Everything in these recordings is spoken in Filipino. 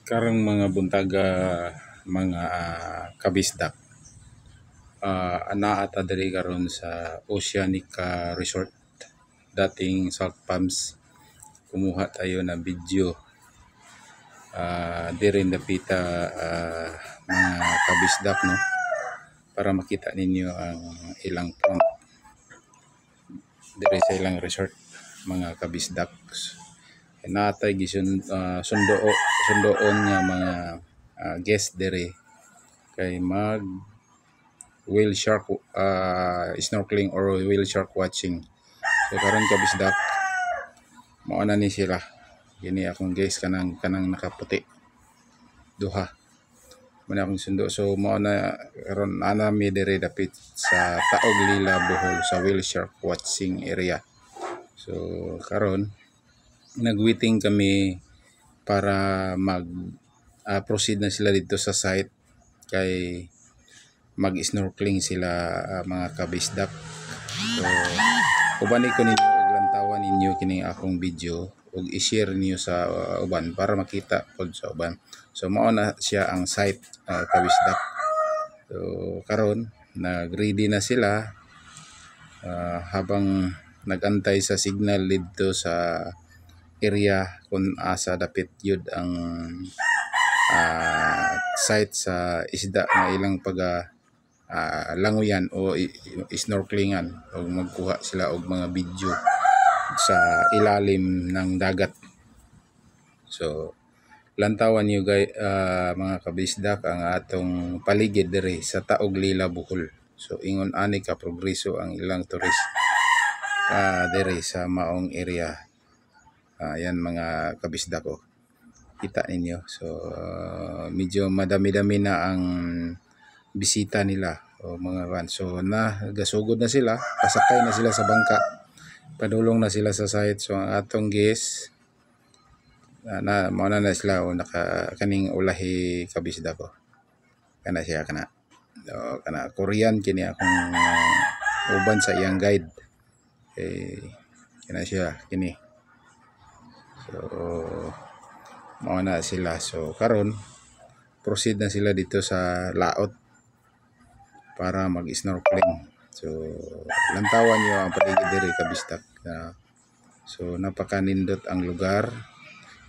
Karang mga buntaga mga kabisdak anaa ta diri karon sa Oceanica Resort, dating Salt Palms. Kumuha tayo na video diri dapita mga kabisdak, no, para makita ninyo ang ilang front diri sa ilang resort, mga kabisdak. Natay sundoon nga mga guest diri kay mag whale shark snorkeling or whale shark watching. So karon kabisdak, mao na ni sila. Gini akong guys kanang nakaputi duha man akong sundo. So mao na karon ana mi diri dapit sa Taog Lila, Bohol, sa whale shark watching area. So karon nagwaiting kami para mag proceed na sila dito sa site kay mag-snorkeling sila, mga kabisdak. So ubani ko ninyo ug lantawan ninyo kining akong video ug i-share niyo sa uban para makita pod sa uban. So mao na siya ang site, kabisdak. So karon nag-ready na sila habang nagantay sa signal dito sa area kung asa dapit yun ang site sa isda na ilang languyan o snorkelingan, o magkuha sila og mga video sa ilalim ng dagat. So lantawan niyo guys, mga kabisdak, ang atong paligid diri sa Taog Lila, Bohol. So ingon ani ka progreso ang ilang tourist diri sa maong area. Yan mga kabisdak ko, kita ninyo. So medyo madami-dami na ang bisita nila o mga van. So gasugod na sila, pasakay na sila sa bangka, padulong na sila sa site. So ang atong guest mao na sila o kaning ulahi kabisdak ko. Kana siya kana Korean kini akong uban sa iyang guide. Kana siya kini. So mao na sila. So karon proceed na sila dito sa laot para mag-snorkeling. So lantawan niyo ang paligid diri kabisdak. So napakanindot ang lugar,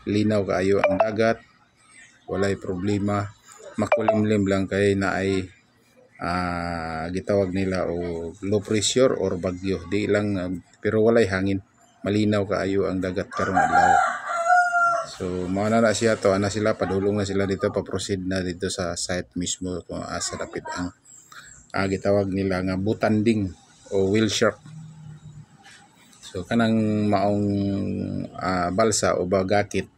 linaw kaayo ang dagat, walay problema, makulimlim lang kay naay gitawag nila o low pressure or bagyo. Di lang pero walay hangin, malinaw kaayo ang dagat karong adlaw. So mao na siya to, ana sila, padulong na sila dito, pa-proceed na dito sa site mismo kung asa dapit ang gitawag nila nga butanding o whale shark. So kanang maong balsa o bagakit